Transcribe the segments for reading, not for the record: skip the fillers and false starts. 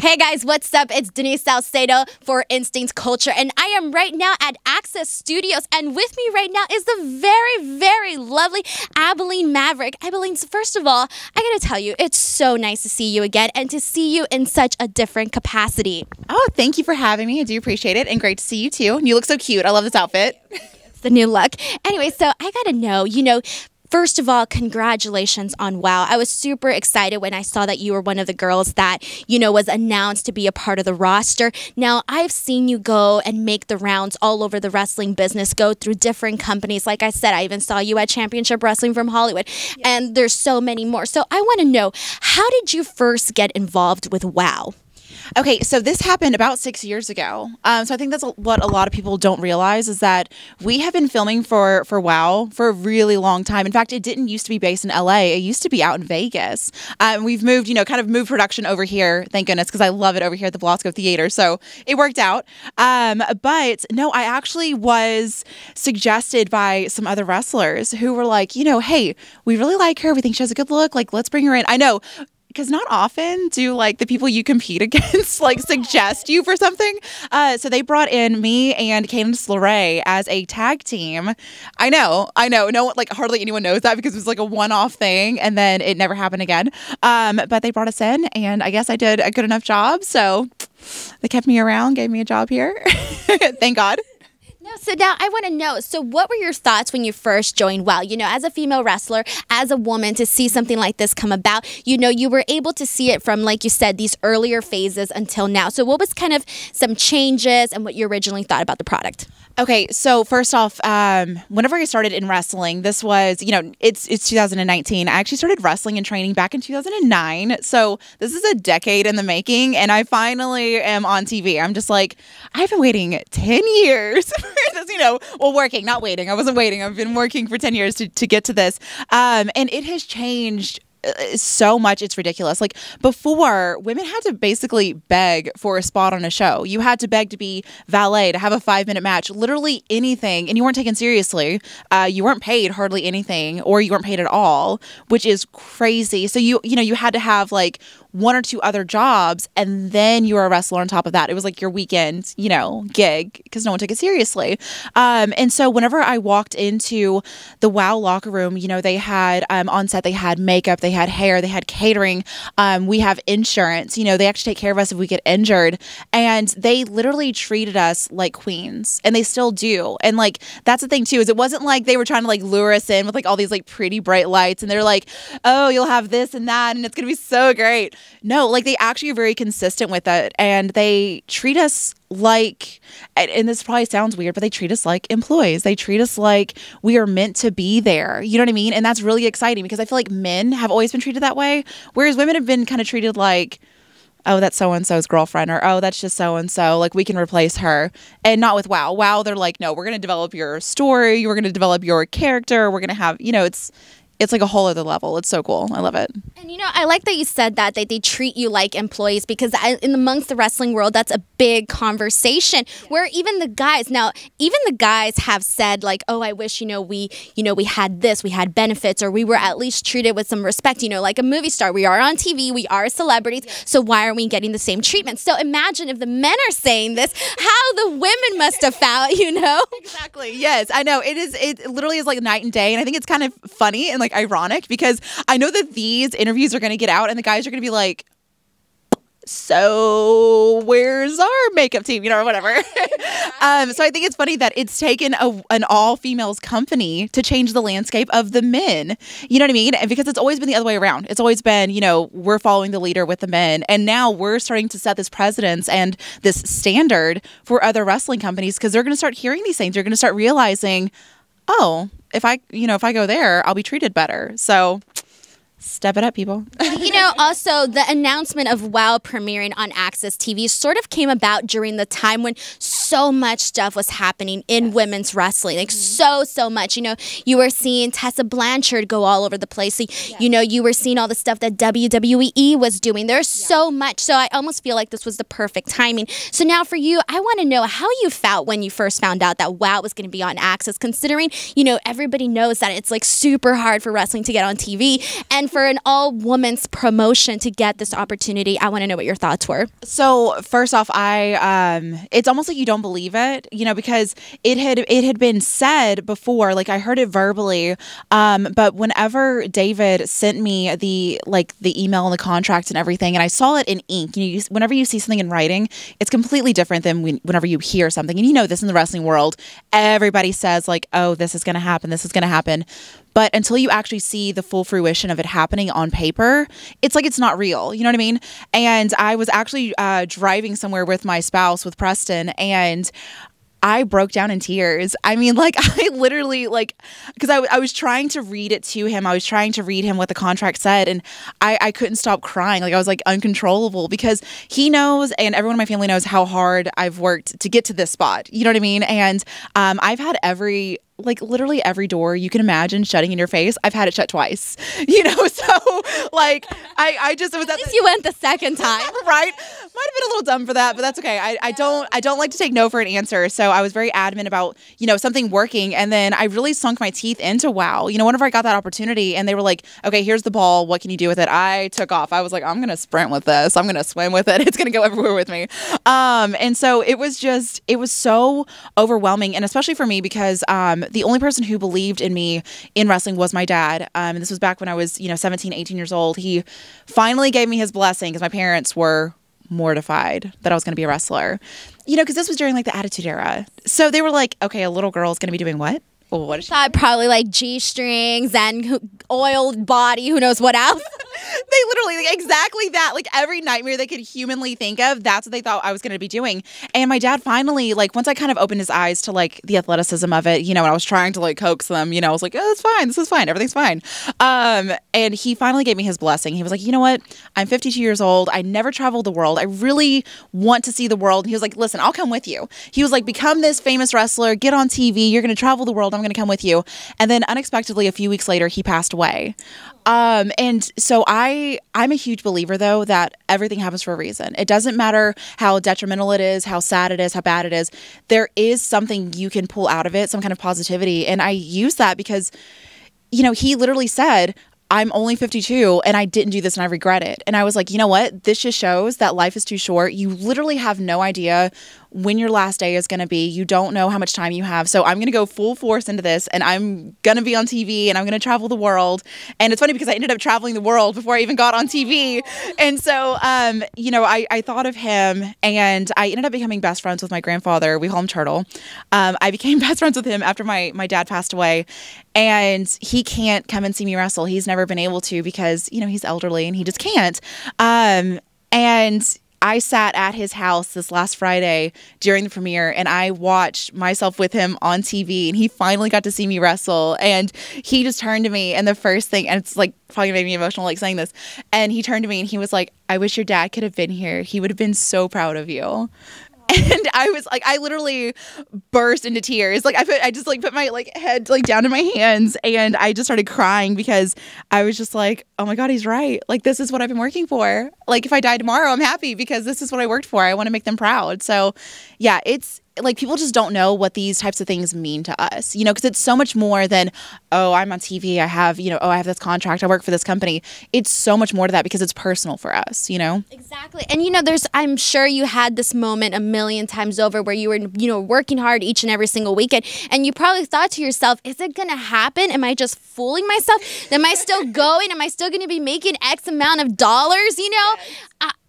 Hey guys, what's up? It's Denise Salcedo for Instinct Culture, and I am right now at AXS Studios, and with me right now is the very, very lovely Abilene Maverick. Abilene, first of all, I gotta tell you, it's so nice to see you again and to see you in such a different capacity. Oh, thank you for having me. I do appreciate it, and great to see you too. You look so cute. I love this outfit. It's the new look. Anyway, so I gotta know, first of all, congratulations on WOW. I was super excited when I saw that you were one of the girls that, was announced to be a part of the roster. Now, I've seen you go and make the rounds all over the wrestling business, go through different companies. Like I said, I even saw you at Championship Wrestling from Hollywood, and there's so many more. So I want to know, how did you first get involved with WOW? Okay, so this happened about 6 years ago. So I think that's what a lot of people don't realize is that we have been filming for WOW for a really long time. In fact, it didn't used to be based in LA. It used to be out in Vegas. We've moved, kind of moved production over here, thank goodness, because I love it over here at the Velasco Theater. So it worked out. But no, I actually was suggested by some other wrestlers who were like, hey, we really like her. We think she has a good look. Like, let's bring her in. I know. Because not often do the people you compete against suggest you for something. So they brought in me and Candice LeRae as a tag team. I know. No, hardly anyone knows that because it was a one-off thing and then it never happened again. But they brought us in and I guess I did a good enough job. So they kept me around, gave me a job here. Thank God. No, so now I want to know, so what were your thoughts when you first joined WOW? As a female wrestler, as a woman, to see something like this come about, you were able to see it from, like you said, these earlier phases until now. So what was kind of some changes and what you originally thought about the product? Okay, so first off, whenever I started in wrestling, this was, it's 2019. I actually started wrestling and training back in 2009. So this is a decade in the making, and I finally am on TV. I'm just I've been waiting 10 years for this, working, not waiting. I wasn't waiting. I've been working for 10 years to get to this. And it has changed so much, it's ridiculous. Before, women had to basically beg for a spot on a show. You had to beg to be valet, to have a 5-minute match, literally anything, and you weren't taken seriously. You weren't paid hardly anything, or you weren't paid at all, which is crazy. So you had to have one or two other jobs, and then you were a wrestler on top of that. It was your weekend, gig, because no one took it seriously. And so whenever I walked into the WOW locker room, they had on set, they had makeup, they had hair, they had catering. We have insurance. They actually take care of us if we get injured. And they literally treated us like queens, and they still do. And that's the thing too, is it wasn't they were trying to lure us in with all these pretty bright lights, and they're oh, you'll have this and that, and it's gonna be so great. No, they actually are very consistent with it, and they treat us and this probably sounds weird, but they treat us like employees. They treat us like we are meant to be there. You know what I mean? And that's really exciting because I feel like men have always been treated that way, whereas women have been kind of treated oh, that's so-and-so's girlfriend, or oh, that's just so-and-so, we can replace her. And not with WOW. WOW, they're no, we're going to develop your story. We're going to develop your character. We're going to have, it's a whole other level. It's so cool. I love it. And I like that you said that they treat you like employees, because amongst the wrestling world, that's a big conversation where even the guys have said oh, I wish we had this, we had benefits, or we were at least treated with some respect. Like a movie star, we are on TV, we are celebrities, so why aren't we getting the same treatment? So imagine if the men are saying this, how the women must have felt, Exactly. Yes, I know. It literally is night and day, and I think it's kind of funny and ironic because I know that these interviews are going to get out and the guys are going to be so where's our makeup team, or whatever. So I think it's funny that it's taken an all-females company to change the landscape of the men. You know what I mean? And because it's always been the other way around. It's always been, we're following the leader with the men. And now we're starting to set this precedence and this standard for other wrestling companies because they're going to start hearing these things. They're going to start realizing, oh, if I go there, I'll be treated better. So step it up, people. Also, the announcement of WOW premiering on AXS TV sort of came about during the time when so so much stuff was happening in women's wrestling, like so much. You know, you were seeing Tessa Blanchard go all over the place. So, you know, you were seeing all the stuff that WWE was doing. There's so much. So I almost feel like this was the perfect timing. So now for you, I want to know how you felt when you first found out that WOW was going to be on AXS, considering, you know, everybody knows that it's like super hard for wrestling to get on TV, and for an all-women's promotion to get this opportunity. I want to know what your thoughts were. So first off, it's almost like you don't believe it, you know, because it had been said before, like I heard it verbally, but whenever David sent me the email and the contract and everything, and I saw it in ink, you know, whenever you see something in writing, it's completely different than whenever you hear something. And you know this in the wrestling world, everybody says like, oh, this is going to happen, this is going to happen. But until you actually see the full fruition of it happening on paper, it's like it's not real. You know what I mean? And I was actually driving somewhere with my spouse, with Preston, and I broke down in tears. I mean, like, I literally, like, because I was trying to read it to him. I was trying to read him what the contract said, and I couldn't stop crying. Like, I was, like, uncontrollable, because he knows, and everyone in my family knows how hard I've worked to get to this spot. You know what I mean? And I've had literally every door you can imagine shutting in your face, I've had it shut twice, you know? So, like, I just, it was at least you went the second time. Right? Might have been a little dumb for that, but that's okay. I don't like to take no for an answer. So I was very adamant about, you know, something working. And then I really sunk my teeth into WOW. You know, whenever I got that opportunity and they were like, okay, here's the ball, what can you do with it? I took off. I was like, I'm going to sprint with this. I'm going to swim with it. It's going to go everywhere with me. And so it was so overwhelming. And especially for me, because the only person who believed in me in wrestling was my dad. And this was back when I was, you know, 17, 18 years old. He finally gave me his blessing, because my parents were mortified that I was going to be a wrestler, you know, because this was during like the Attitude Era. So they were like, okay, a little girl is going to be doing what? Well, what is she? Probably like G-strings and oiled body, who knows what else. They literally, like, exactly that. Like, every nightmare they could humanly think of, that's what they thought I was going to be doing. And my dad finally, like, once I kind of opened his eyes to, like, the athleticism of it, you know, and I was trying to, like, coax them, you know, I was like, oh, it's fine. This is fine. Everything's fine. And he finally gave me his blessing. He was like, you know what? I'm 52 years old. I never traveled the world. I really want to see the world. And he was like, listen, I'll come with you. He was like, become this famous wrestler, get on TV. You're going to travel the world. I'm going to come with you. And then unexpectedly, a few weeks later, he passed away. And so I'm a huge believer, though, that everything happens for a reason. It doesn't matter how detrimental it is, how sad it is, how bad it is. There is something you can pull out of it, some kind of positivity. And I use that because, you know, he literally said, I'm only 52 and I didn't do this and I regret it. And I was like, you know what? This just shows that life is too short. You literally have no idea when your last day is going to be. You don't know how much time you have. So I'm going to go full force into this, and I'm going to be on TV, and I'm going to travel the world. And it's funny because I ended up traveling the world before I even got on TV. And so, you know, I thought of him, and I ended up becoming best friends with my grandfather. We call him Turtle. I became best friends with him after my dad passed away, and he can't come and see me wrestle. He's never been able to because, you know, he's elderly and he just can't. And I sat at his house this last Friday during the premiere, and I watched myself with him on TV, and he finally got to see me wrestle. And he just turned to me, and the first thing, and it's like probably made me emotional, like saying this, and he turned to me and he was like, I wish your dad could have been here. He would have been so proud of you. And I was like, I literally burst into tears. Like I just like put my like head like down in my hands, and I just started crying because I was just like, oh my God, he's right. Like, this is what I've been working for. Like, if I die tomorrow, I'm happy because this is what I worked for. I want to make them proud. So yeah, it's like people just don't know what these types of things mean to us, you know, because it's so much more than, oh, I'm on TV. I have, you know, oh, I have this contract. I work for this company. It's so much more to that because it's personal for us, you know? Exactly. And, you know, I'm sure you had this moment a million times over where you were, you know, working hard each and every single weekend. And you probably thought to yourself, is it going to happen? Am I just fooling myself? Am I still going? Am I still going to be making X amount of dollars, you know?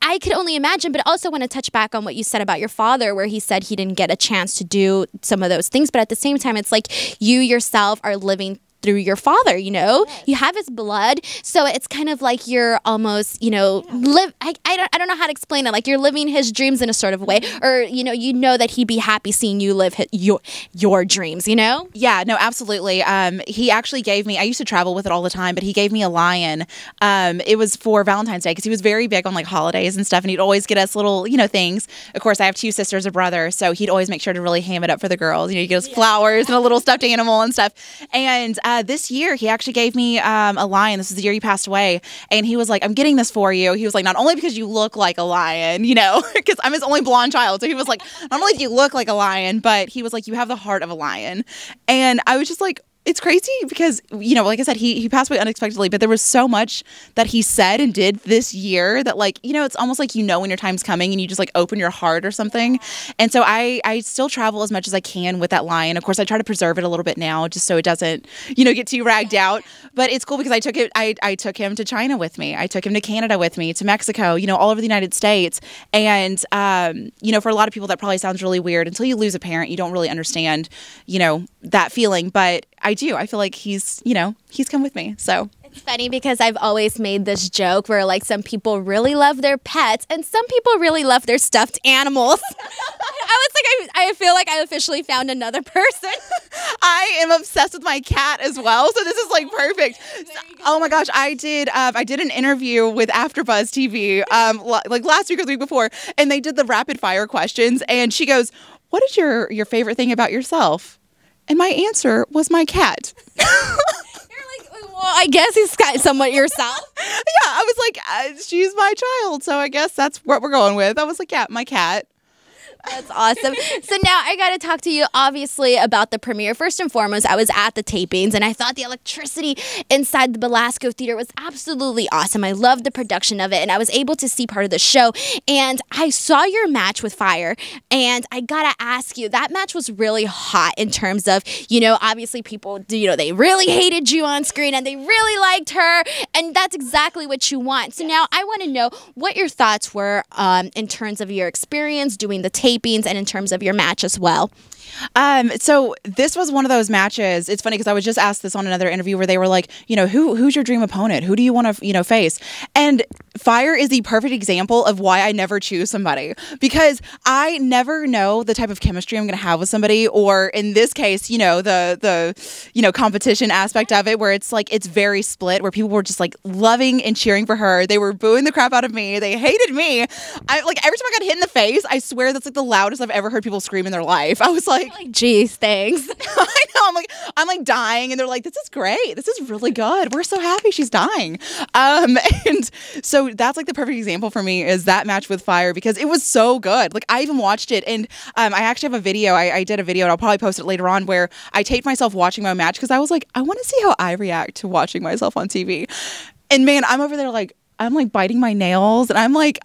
I could only imagine, but I also want to touch back on what you said about your father, where he said he didn't get a chance to do some of those things. But at the same time, it's like you yourself are living through your father, you know? Yes. You have his blood. So it's kind of like you're almost, you know, I don't know how to explain it. Like you're living his dreams in a sort of way, or, you know that he'd be happy seeing you live your dreams, you know? Yeah, no, absolutely. He actually gave me, I used to travel with it all the time, but he gave me a lion. It was for Valentine's Day because he was very big on like holidays and stuff, and he'd always get us little, you know, things. Of course, I have 2 sisters, a brother, so he'd always make sure to really ham it up for the girls. You know, he'd get us flowers and a little stuffed animal and stuff. And this year, he actually gave me a lion. This is the year he passed away, and he was like, "I'm getting this for you." He was like, "Not only because you look like a lion, you know, because I'm his only blonde child." So he was like, "Not only do you look like a lion, but he was like, you have the heart of a lion." And I was just like, it's crazy because, you know, like I said, he passed away unexpectedly, but there was so much that he said and did this year that, like, you know, it's almost like, you know, when your time's coming and you just like open your heart or something. And so I still travel as much as I can with that lion. Of course, I try to preserve it a little bit now just so it doesn't, you know, get too ragged out. But it's cool because I took him to China with me. I took him to Canada with me, to Mexico, you know, all over the United States. And, you know, for a lot of people, that probably sounds really weird. Until you lose a parent, you don't really understand, you know, that feeling. But I do. I feel like he's come with me. So it's funny because I've always made this joke where like some people really love their pets and some people really love their stuffed animals. I feel like I officially found another person. I am obsessed with my cat as well, so this is like perfect. Oh my gosh, I did an interview with AfterBuzz TV like last week or the week before, and they did the rapid fire questions, and she goes, "What is your favorite thing about yourself?" And my answer was my cat. You're like, well, I guess he's somewhat yourself. Yeah, I was like, she's my child, so I guess that's what we're going with. I was like, yeah, my cat. That's awesome. So now I got to talk to you, obviously, about the premiere. First and foremost, I was at the tapings, and I thought the electricity inside the Belasco Theater was absolutely awesome. I loved the production of it, and I was able to see part of the show. And I saw your match with Fire, and I got to ask you, that match was really hot in terms of, you know, obviously people, you know, they really hated you on screen, and they really liked her, and that's exactly what you want. So now I want to know what your thoughts were in terms of your experience doing the tapings and in terms of your match as well. So this was one of those matches. It's funny because I was just asked this on another interview where they were like, you know, who's your dream opponent? Who do you want to, you know, face? And Fire is the perfect example of why I never choose somebody, because I never know the type of chemistry I'm going to have with somebody, or in this case, you know, the you know, competition aspect of it, where it's like, it's very split, where people were just like loving and cheering for her. They were booing the crap out of me. They hated me. I like, every time I got hit in the face, I swear that's like the loudest I've ever heard people scream in their life. I was like, geez, thanks. I know. I'm like dying, and they're like, this is great. This is really good. We're so happy she's dying. And so that's like the perfect example for me, is that match with Fire, because it was so good. Like, I even watched it, and I actually have a video. I did a video, and I'll probably post it later on, where I taped myself watching my match, because I was like, I want to see how I react to watching myself on TV. And man, I'm over there like, I'm like biting my nails, and I'm like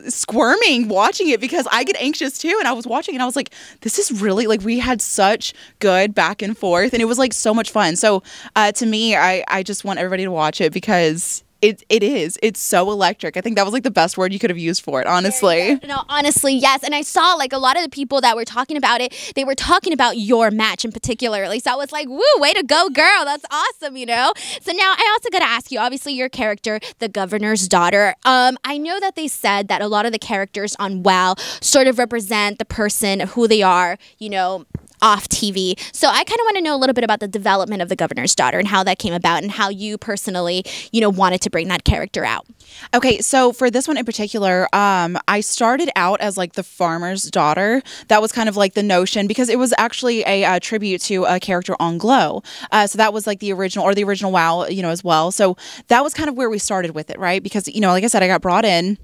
squirming watching it, because I get anxious too. And I was watching, and I was like, this is really, like, we had such good back and forth, and it was like so much fun. So to me, I just want everybody to watch it, because it's so electric. I think that was like the best word you could have used for it, honestly. No, honestly, yes. And I saw like a lot of the people that were talking about it, they were talking about your match in particularly. So I was like, woo, way to go, girl. That's awesome, you know? So now I also got to ask you, obviously your character, the governor's daughter. I know that they said that a lot of the characters on WoW sort of represent the person, who they are, you know, off TV. So I kind of want to know a little bit about the development of the governor's daughter and how that came about, and how you personally, you know, wanted to bring that character out. Okay, so for this one in particular, I started out as like the farmer's daughter. That was kind of like the notion, because it was actually a tribute to a character on Glow. So that was like the original WoW, you know, as well. So that was kind of where we started with it, right? Because, you know, like I said, I got brought in.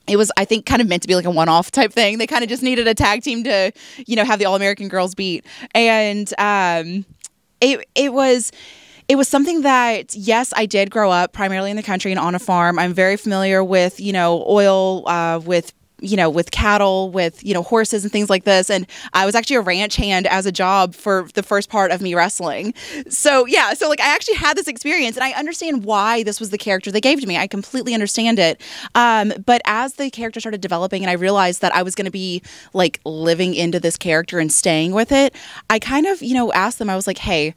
It was, I think, kind of meant to be like a one-off type thing. They kind of just needed a tag team to, you know, have the All-American Girls beat. And it was something that, yes, I did grow up primarily in the country and on a farm. I'm very familiar with, you know, oil, with cattle, with, you know, horses and things like this. And I was actually a ranch hand as a job for the first part of me wrestling. So yeah, so like I actually had this experience, and I understand why this was the character they gave to me. I completely understand it. But as the character started developing, and I realized that I was going to be like living into this character and staying with it, I kind of, you know, asked them, I was like, hey,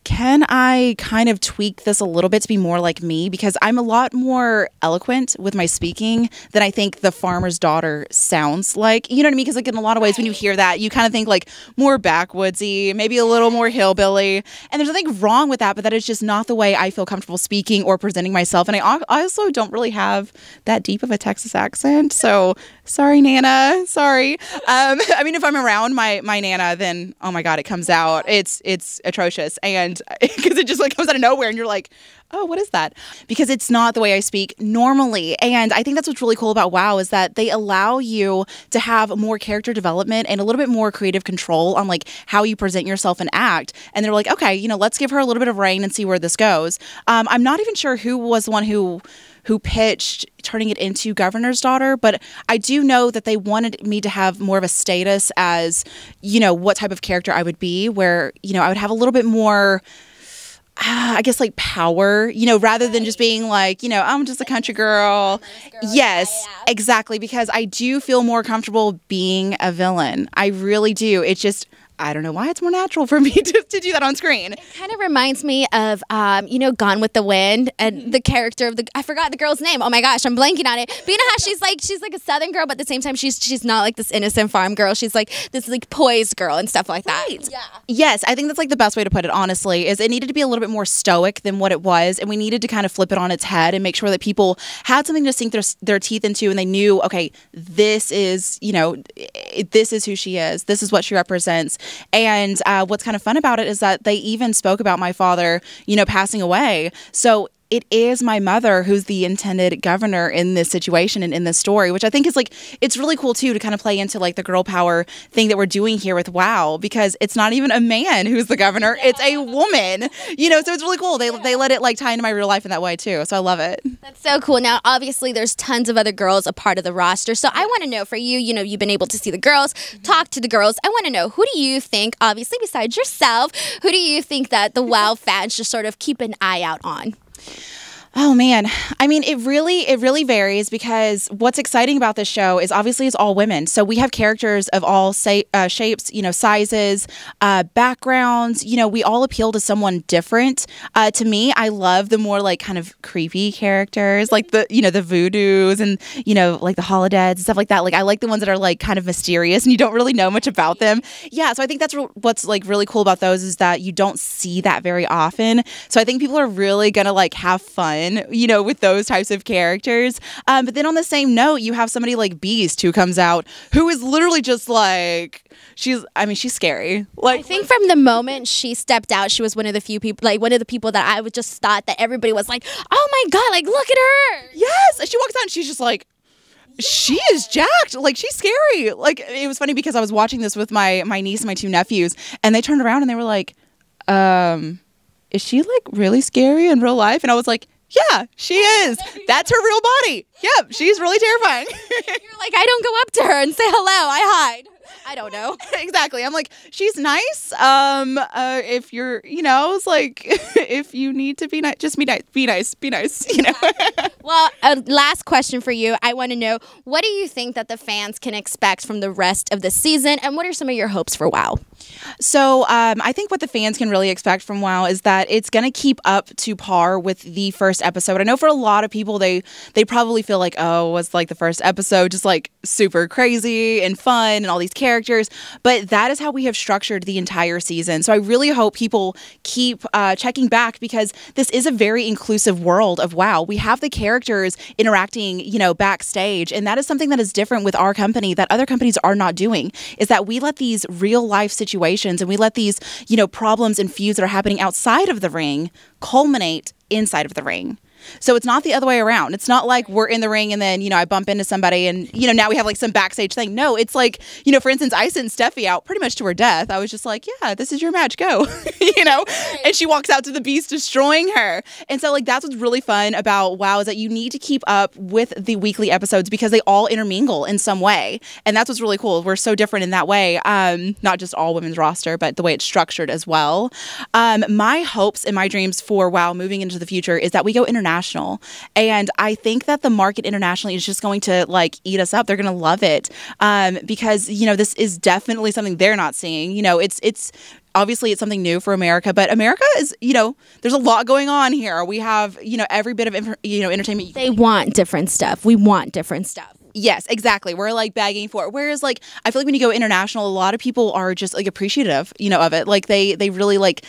can I kind of tweak this a little bit to be more like me? Because I'm a lot more eloquent with my speaking than I think the farmer's daughter sounds like. You know what I mean? Because like in a lot of ways, when you hear that, you kind of think like more backwoodsy, maybe a little more hillbilly. And there's nothing wrong with that, but that is just not the way I feel comfortable speaking or presenting myself. And I also don't really have that deep of a Texas accent. So sorry, Nana. Sorry. I mean, if I'm around my Nana, then, oh my God, it comes out. It's atrocious. And because it just like comes out of nowhere and you're like, oh, what is that? Because it's not the way I speak normally. And I think that's what's really cool about WoW is that they allow you to have more character development and a little bit more creative control on like how you present yourself and act. And they're like, okay, you know, let's give her a little bit of reign and see where this goes. I'm not even sure who was the one who pitched turning it into Governor's Daughter, but I do know that they wanted me to have more of a status as, you know, what type of character I would be, where, you know, I would have a little bit more, I guess, like power, you know, rather than just being like, you know, I'm just a country girl. Yes, exactly, because I do feel more comfortable being a villain. I really do. It's just, I don't know why it's more natural for me to do that on screen. It kind of reminds me of, you know, Gone with the Wind and the character of I forgot the girl's name. Oh my gosh, I'm blanking on it. But you know how she's like a Southern girl, but at the same time, she's not like this innocent farm girl. She's like this like poised girl and stuff like that. Right. Yeah. Yes, I think that's like the best way to put it, honestly, is it needed to be a little bit more stoic than what it was. And we needed to kind of flip it on its head and make sure that people had something to sink their teeth into. And they knew, okay, this is, you know, this is who she is. This is what she represents. And what's kind of fun about it is that they even spoke about my father, you know, passing away. So it is my mother who's the intended governor in this situation and in this story, which I think is like, it's really cool too to kind of play into like the girl power thing that we're doing here with WoW, because it's not even a man who's the governor, it's a woman, you know, so it's really cool. They let it like tie into my real life in that way too. So I love it. That's so cool. Now, obviously there's tons of other girls a part of the roster. So I want to know for you, you know, you've been able to see the girls, talk to the girls. I want to know, who do you think, obviously besides yourself, who do you think that the WoW fans just sort of keep an eye out on? Oh man, I mean, it really varies, because what's exciting about this show is obviously it's all women. So we have characters of all shapes, you know, sizes, backgrounds. You know, we all appeal to someone different. To me, I love the more like kind of creepy characters, like the, you know, the voodoos and, you know, like the holodeds and stuff like that. Like I like the ones that are like kind of mysterious and you don't really know much about them. Yeah, so I think that's what's like really cool about those, is that you don't see that very often. So I think people are really gonna like have fun, you know, with those types of characters. But then on the same note, you have somebody like Beast who comes out, who is literally just like, she's scary. Like, I think from the moment she stepped out, she was one of the few people, like one of the people that I would just thought that everybody was like, oh my God, like look at her. Yes. She walks out and she's just like, she is jacked. Like, she's scary. Like, it was funny because I was watching this with my niece and my two nephews, and they turned around and they were like, is she like really scary in real life? And I was like, yeah, she is. That's her real body. Yep, she's really terrifying. You're like, I don't go up to her and say hello. I hide. I don't know. Exactly. I'm like, she's nice. If you're, you know, it's like, if you need to be nice, just be nice. Be nice, you know. Well, last question for you. I want to know, what do you think that the fans can expect from the rest of the season, and what are some of your hopes for WoW? So I think what the fans can really expect from WoW is that it's going to keep up to par with the first episode. I know for a lot of people, they probably feel like, oh, was like the first episode just like super crazy and fun and all these characters, but that is how we have structured the entire season. So I really hope people keep checking back, because this is a very inclusive world of WoW. We have the characters interacting, you know, backstage, and that is something that is different with our company that other companies are not doing, is that we let these real life situations and we let these, you know, problems and feuds that are happening outside of the ring culminate inside of the ring. So it's not the other way around. It's not like we're in the ring and then, you know, I bump into somebody and, you know, now we have like some backstage thing. No, it's like, you know, for instance, I sent Steffi out pretty much to her death. I was just like, yeah, this is your match, go, you know, and she walks out to the Beast destroying her. And so like, that's what's really fun about WoW, is that you need to keep up with the weekly episodes because they all intermingle in some way. And that's what's really cool. We're so different in that way. Not just all women's roster, but the way it's structured as well. My hopes and my dreams for WoW moving into the future is that we go international. international. And I think that the market internationally is just going to like eat us up. They're going to love it because, you know, this is definitely something they're not seeing. You know, it's obviously it's something new for America, but America is, you know, there's a lot going on here. We have, you know, every bit of, entertainment. They want different stuff. We want different stuff. Yes, exactly. We're like begging for it. Whereas like, I feel like when you go international, a lot of people are just like appreciative, you know, of it. Like they really like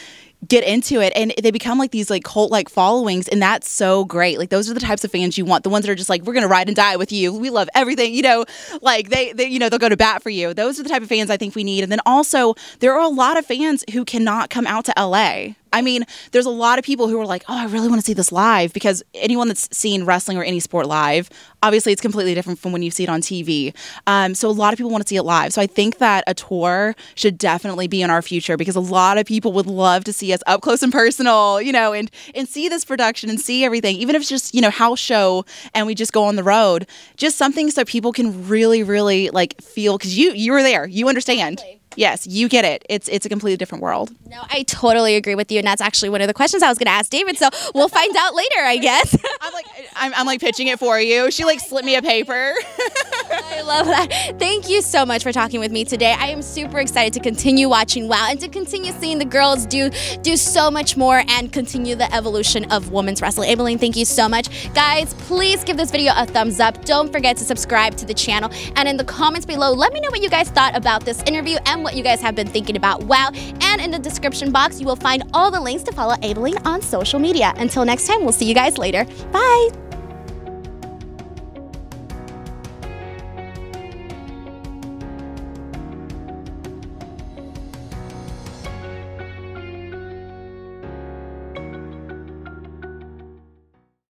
get into it and they become like these like cult like followings, and that's so great. Like those are the types of fans you want, the ones that are just like, we're gonna ride and die with you, we love everything, you know, like they you know, they'll go to bat for you. Those are the type of fans I think we need. And then also there are a lot of fans who cannot come out to LA. I mean, there's a lot of people who are like, oh, I really want to see this live, because anyone that's seen wrestling or any sport live, obviously it's completely different from when you see it on TV. So a lot of people want to see it live. So I think that a tour should definitely be in our future, because a lot of people would love to see us up close and personal, you know, and see this production and see everything, even if it's just, you know, house show and we just go on the road, just something so people can really, really like feel, because you were there, you understand. Exactly. Yes, you get it. It's a completely different world. No, I totally agree with you, and that's actually one of the questions I was going to ask David. So we'll find out later, I guess. I'm like pitching it for you. She like slipped me a paper. I love that. Thank you so much for talking with me today. I am super excited to continue watching WOW and to continue seeing the girls do so much more and continue the evolution of women's wrestling. Abilene, thank you so much. Guys, please give this video a thumbs up. Don't forget to subscribe to the channel. And in the comments below, let me know what you guys thought about this interview and what you guys have been thinking about WOW. And in the description box, you will find all the links to follow Abilene on social media. Until next time, we'll see you guys later. Bye.